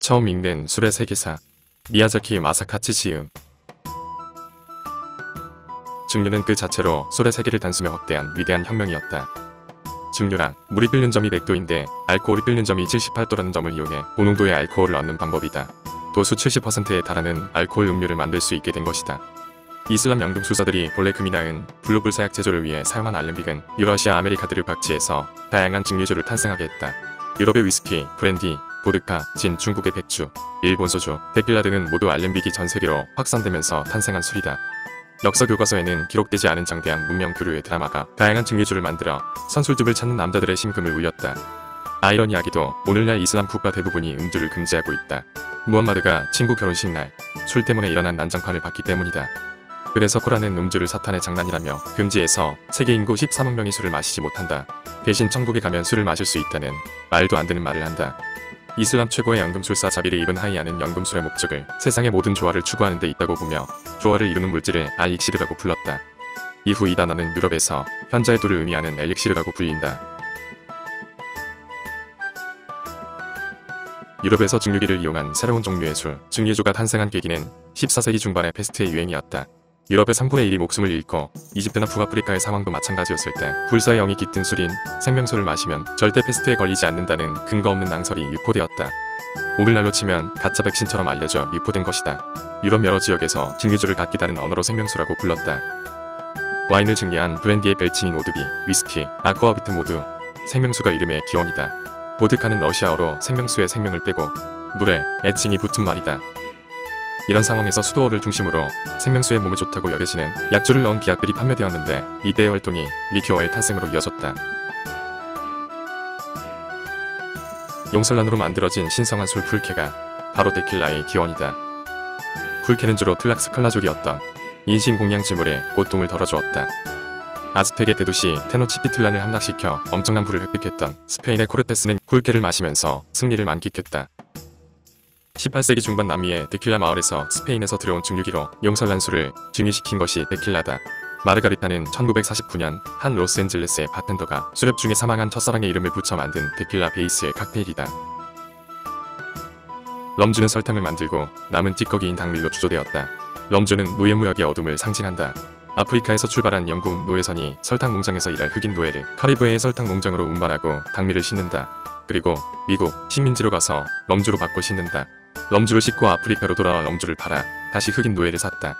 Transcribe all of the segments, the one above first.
처음 읽는 술의 세계사 미야자키 마사카치 시음. 증류는 그 자체로 술의 세계를 단숨에 확대한 위대한 혁명이었다. 증류란 물이 끓는 점이 100도인데 알코올이 끓는 점이 78도라는 점을 이용해 고농도의 알코올을 얻는 방법이다. 도수 70%에 달하는 알코올 음료를 만들 수 있게 된 것이다. 이슬람 양금술사들이 본래 금이나 은, 블루 불사약 제조를 위해 사용한 알렌빅은 유러시아 아메리카들을 박치해서 다양한 증류주를 탄생하게 했다. 유럽의 위스키, 브랜디, 보드카, 진, 중국의 백주, 일본 소주, 데킬라 등은 모두 알렌빅이 전세계로 확산되면서 탄생한 술이다. 역사 교과서에는 기록되지 않은 장대한 문명 교류의 드라마가 다양한 증류주를 만들어 선술집을 찾는 남자들의 심금을 울렸다. 아이러니하게도 오늘날 이슬람 국가 대부분이 음주를 금지하고 있다. 무함마드가 친구 결혼식 날 술 때문에 일어난 난장판을 봤기 때문이다. 그래서 코란은 음주를 사탄의 장난이라며 금지해서 세계 인구 13억 명이 술을 마시지 못한다. 대신 천국에 가면 술을 마실 수 있다는 말도 안 되는 말을 한다. 이슬람 최고의 연금술사 자비르 이븐 하이야는 연금술의 목적을 세상의 모든 조화를 추구하는 데 있다고 보며 조화를 이루는 물질을 알익시르라고 불렀다. 이후 이 단어는 유럽에서 현자의 도를 의미하는 엘릭시르라고 불린다. 유럽에서 증류기를 이용한 새로운 종류의 술, 증류주가 탄생한 계기는 14세기 중반의 페스트의 유행이었다. 유럽의 3분의 1이 목숨을 잃고 이집트나 북아프리카의 상황도 마찬가지였을 때 불사의 영이 깃든 술인 생명수를 마시면 절대 페스트에 걸리지 않는다는 근거 없는 낭설이 유포되었다. 오늘날로 치면 가짜 백신처럼 알려져 유포된 것이다. 유럽 여러 지역에서 증류주를 각기 다른 언어로 생명수라고 불렀다. 와인을 증류한 브랜디의 별칭인 오드비, 위스키, 아쿠아비트 모두 생명수가 이름의 기원이다. 보드카는 러시아어로 생명수의 생명을 빼고 물에 애칭이 붙은 말이다. 이런 상황에서 수도어를 중심으로 생명수에 몸에 좋다고 여겨지는 약주를 넣은 기약들이 판매되었는데 이때의 활동이 리큐어의 탄생으로 이어졌다. 용설란으로 만들어진 신성한 술 풀케가 바로 데킬라의 기원이다. 풀케는 주로 틀락스칼라족이었던 인신공양 지물에 고통을 덜어주었다. 아즈텍의 대도시 테노치티틀란을 함락시켜 엄청난 부를 획득했던 스페인의 코르테스는 풀케를 마시면서 승리를 만끽했다. 18세기 중반 남미의 데킬라 마을에서 스페인에서 들여온 증류기로 용설란 술을 증류시킨 것이 데킬라다. 마르가리타는 1949년 한 로스앤젤레스의 바텐더가 수렵 중에 사망한 첫사랑의 이름을 붙여 만든 데킬라 베이스의 칵테일이다. 럼주는 설탕을 만들고 남은 찌꺼기인 당밀로 주조되었다. 럼주는 노예무역의 어둠을 상징한다. 아프리카에서 출발한 영국 노예선이 설탕 농장에서 일할 흑인 노예를 카리브해의 설탕 농장으로 운반하고 당밀을 싣는다. 그리고 미국 식민지로 가서 럼주로 바꿔 싣는다. 럼주를 싣고 아프리카로 돌아와 럼주를 팔아 다시 흑인 노예를 샀다.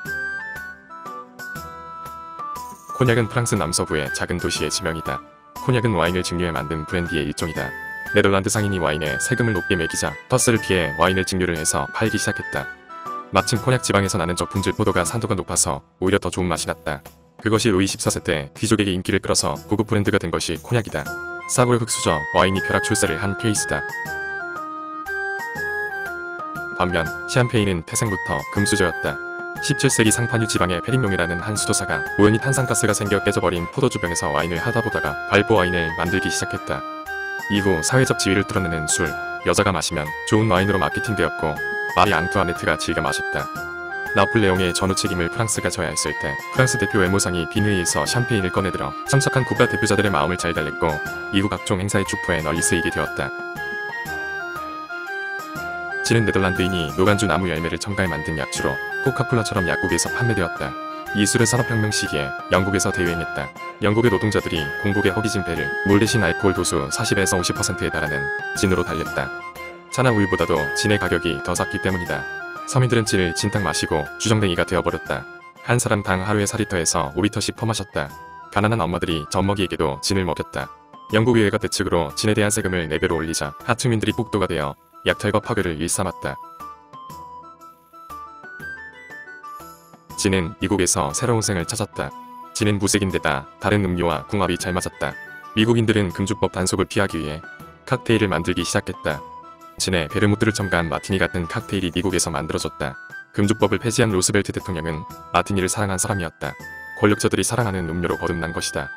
코냑은 프랑스 남서부의 작은 도시의 지명이다. 코냑은 와인을 증류해 만든 브랜디의 일종이다. 네덜란드 상인이 와인에 세금을 높게 매기자 터스를 피해 와인을 증류를 해서 팔기 시작했다. 마침 코냑 지방에서 나는 저 품질 포도가 산도가 높아서 오히려 더 좋은 맛이 났다. 그것이 루이 14세 때 귀족에게 인기를 끌어서 고급 브랜드가 된 것이 코냑이다. 사고를 흑수저 와인이 벼락 출세를 한 케이스다. 반면 샴페인은 태생부터 금수저였다. 17세기 상파뉴 지방의 페리뇽이라는 한 수도사가 우연히 탄산가스가 생겨 깨져버린 포도주병에서 와인을 하다 보다가 발포 와인을 만들기 시작했다. 이후 사회적 지위를 뚫어내는 술, 여자가 마시면 좋은 와인으로 마케팅되었고 마리 앙투아네트가 즐겨 마셨다. 나폴레옹의 전후 책임을 프랑스가 져야 했을 때 프랑스 대표 외무상이 빈회의에서 샴페인을 꺼내들어 참석한 국가 대표자들의 마음을 잘 달랬고 이후 각종 행사의 축포에 널리 쓰이게 되었다. 진은 네덜란드인이 노간주 나무 열매를 첨가해 만든 약주로 코카콜라처럼 약국에서 판매되었다. 이 술은 산업혁명 시기에 영국에서 대유행했다. 영국의 노동자들이 공복에 허기진 배를 물 대신 알코올 도수 40에서 50%에 달하는 진으로 달랬다. 차나 우유보다도 진의 가격이 더 쌌기 때문이다. 서민들은 진을 진탕 마시고 주정뱅이가 되어버렸다. 한 사람당 하루에 4리터에서 5리터씩 퍼마셨다. 가난한 엄마들이 젖먹이에게도 진을 먹였다. 영국 의회가 대책으로 진에 대한 세금을 4배로 올리자 하층민들이 폭도가 되어 약탈과 파괴를 일삼았다. 진은 미국에서 새로운 생을 찾았다. 진은 무색인데다 다른 음료와 궁합이 잘 맞았다. 미국인들은 금주법 단속을 피하기 위해 칵테일을 만들기 시작했다. 진에 베르무트를 첨가한 마티니 같은 칵테일이 미국에서 만들어졌다. 금주법을 폐지한 로스벨트 대통령은 마티니를 사랑한 사람이었다. 권력자들이 사랑하는 음료로 거듭난 것이다.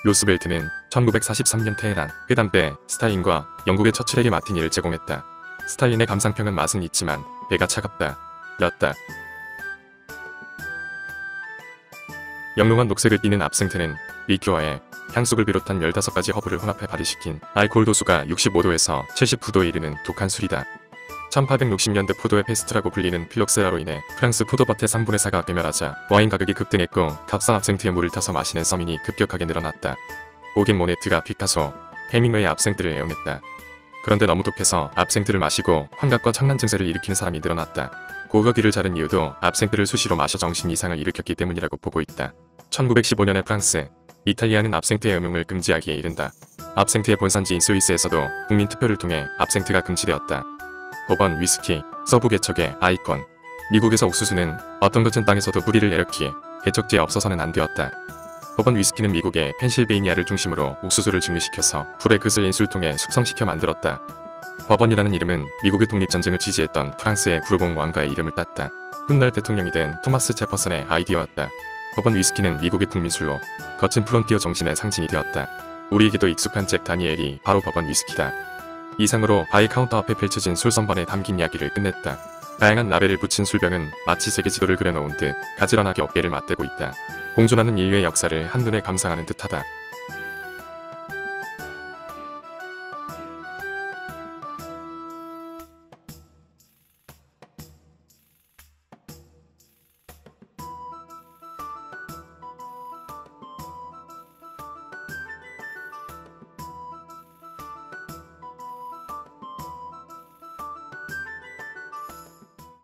로스벨트는 1943년 테헤란 회담 때 스탈린과 영국의 처칠에게 마티니를 제공했다. 스탈린의 감상평은 맛은 있지만 배가 차갑다. 였다. 영롱한 녹색을 띠는 압승트는 리큐어에 향수를 비롯한 15가지 허브를 혼합해 발효시킨 알코올 도수가 65도에서 79도에 이르는 독한 술이다. 1860년대 포도의 페스트라고 불리는 필록세라로 인해 프랑스 포도밭의 3분의 4가 괴멸하자 와인 가격이 급등했고 값싼 압생트에 물을 타서 마시는 서민이 급격하게 늘어났다. 오겐 모네트가 피카소, 헤밍웨이의 압생트를 애용했다. 그런데 너무 독해서 압생트를 마시고 환각과 청란 증세를 일으키는 사람이 늘어났다. 고가 귀를 자른 이유도 압생트를 수시로 마셔 정신 이상을 일으켰기 때문이라고 보고 있다. 1915년에 프랑스, 이탈리아는 압생트의 음용을 금지하기에 이른다. 압생트의 본산지인 스위스에서도 국민투표를 통해 압생트가 금지되었다. 법원 위스키, 서부 개척의 아이콘. 미국에서 옥수수는 어떤 것은 땅에서도 뿌리를 내렸기에 개척지에 없어서는 안 되었다. 법원 위스키는 미국의 펜실베이니아를 중심으로 옥수수를 증류시켜서 불의 그슬 인수를 통해 숙성시켜 만들었다. 법원이라는 이름은 미국의 독립전쟁을 지지했던 프랑스의 부르봉 왕가의 이름을 땄다. 훗날 대통령이 된 토마스 제퍼슨의 아이디어였다. 법원 위스키는 미국의 국민술로 거친 프론티어 정신의 상징이 되었다. 우리에게도 익숙한 잭 다니엘이 바로 법원 위스키다. 이상으로 바이 카운터 앞에 펼쳐진 술 선반에 담긴 이야기를 끝냈다. 다양한 라벨을 붙인 술병은 마치 세계 지도를 그려놓은 듯 가지런하게 어깨를 맞대고 있다. 공존하는 인류의 역사를 한눈에 감상하는 듯하다.